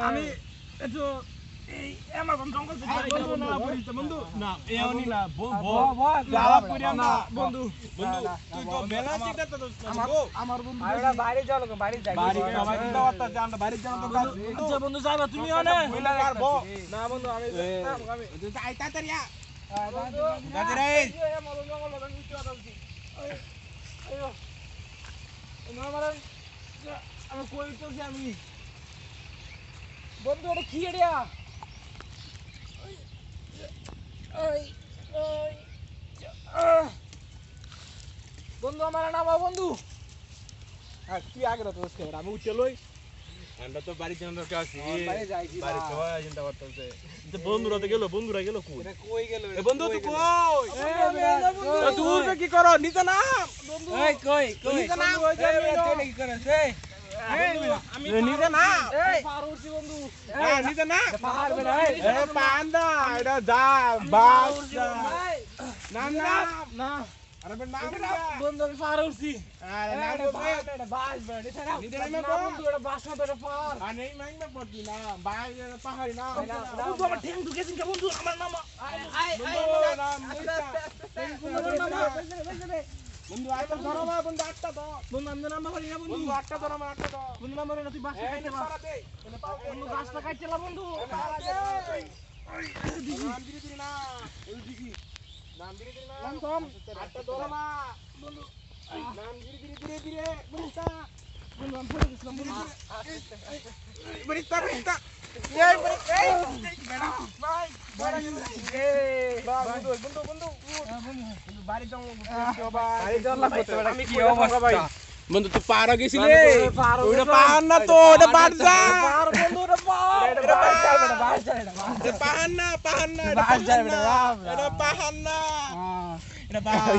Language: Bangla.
আমি একটু এই অ্যামাজন জঙ্গল থেকে বন্ধু না পরিতে বন্ধু না এওনি না যাওয়া করি আমরা বন্ধু বন্ধু তুই তো বেলাচিটা তো আমার বন্ধু আমরা বাইরে যাও লোক বাইরে যাই বাড়ি সবাই কিন্তু কথা যে আমরা বাইরে যাব তো আচ্ছা বন্ধু যাবা তুমি ওনে বইলা পারবো না বন্ধু আমি যাই তাড়াতাড়ি দাদি রে অ্যামাজন জঙ্গল লগা নিচে আছি আয়ো আমার আমি কই তো আমি বন্ধু এটা কি এরিয়া বন্ধু আমার নাম বন্ধু তুই আগে তো আমি উঠে লই আমরা তো বাড়ি জানার দরকার আছে বাইরে যাই কি বাড়ি তো হয় চিন্তা করতেছে যে বন্ধুরা গেল কই এটা কই গেল এ বন্ধু তুই কই তুই কি করো নিচে নাম বন্ধু এই কই কই নিচে নাম তুই কি করছ আমি নিচে নাম এই পারুছি বন্ধু হ্যাঁ নিচে নাম পাহাড় বেড়া এ পান্ডা এটা যা বাস না না না আরে নাম বন্ধু আমি পারুছি আরে নাম এটা বাস বেড়া নিচে নামে বন্ধু এটা বাস না তো এটা পাহাড় আর নেই মাইনা পড়তি না বাইরে পাহাড়ি না বন্ধু আমার ঠ্যাং ঢুকেছিস কে বন্ধু আমার নাম বন্ধু আটটা ধরো মা বন্ধু আটটা ধর বন্ধু আমি নাম পারি না বন্ধু বন্ধু আটটা ধরো মা আটটা ধর বন্ধু নাম না তুই বাস খাইতে পার বন্ধু গাছটা কাটতে লা বন্ধু নাম ধীরে ধীরে না ওই দিকে নাম ধীরে ধীরে না নাম কম আটটা ধরো মা বন্ধু নাম ধীরে ধীরে ধীরে ধীরে বন্ধুটা বন্ধু আমি পড়ে গেছিলাম বন্ধু বরিস্তা এই বেড়া ভাই বন্ধু বন্ধু বাড়ি যাও বাড়ি যাওয়ার লাগবে আমি কি অবস্থা ভাই বন্ধু তুই পার গেছিলি ওটা পার না তো ওটা বাদ যা পার বন্ধু এটা পার এটা বাস যায় এটা পাহাড় না বাস যায় এটা পাহাড় না এটা পাহাড়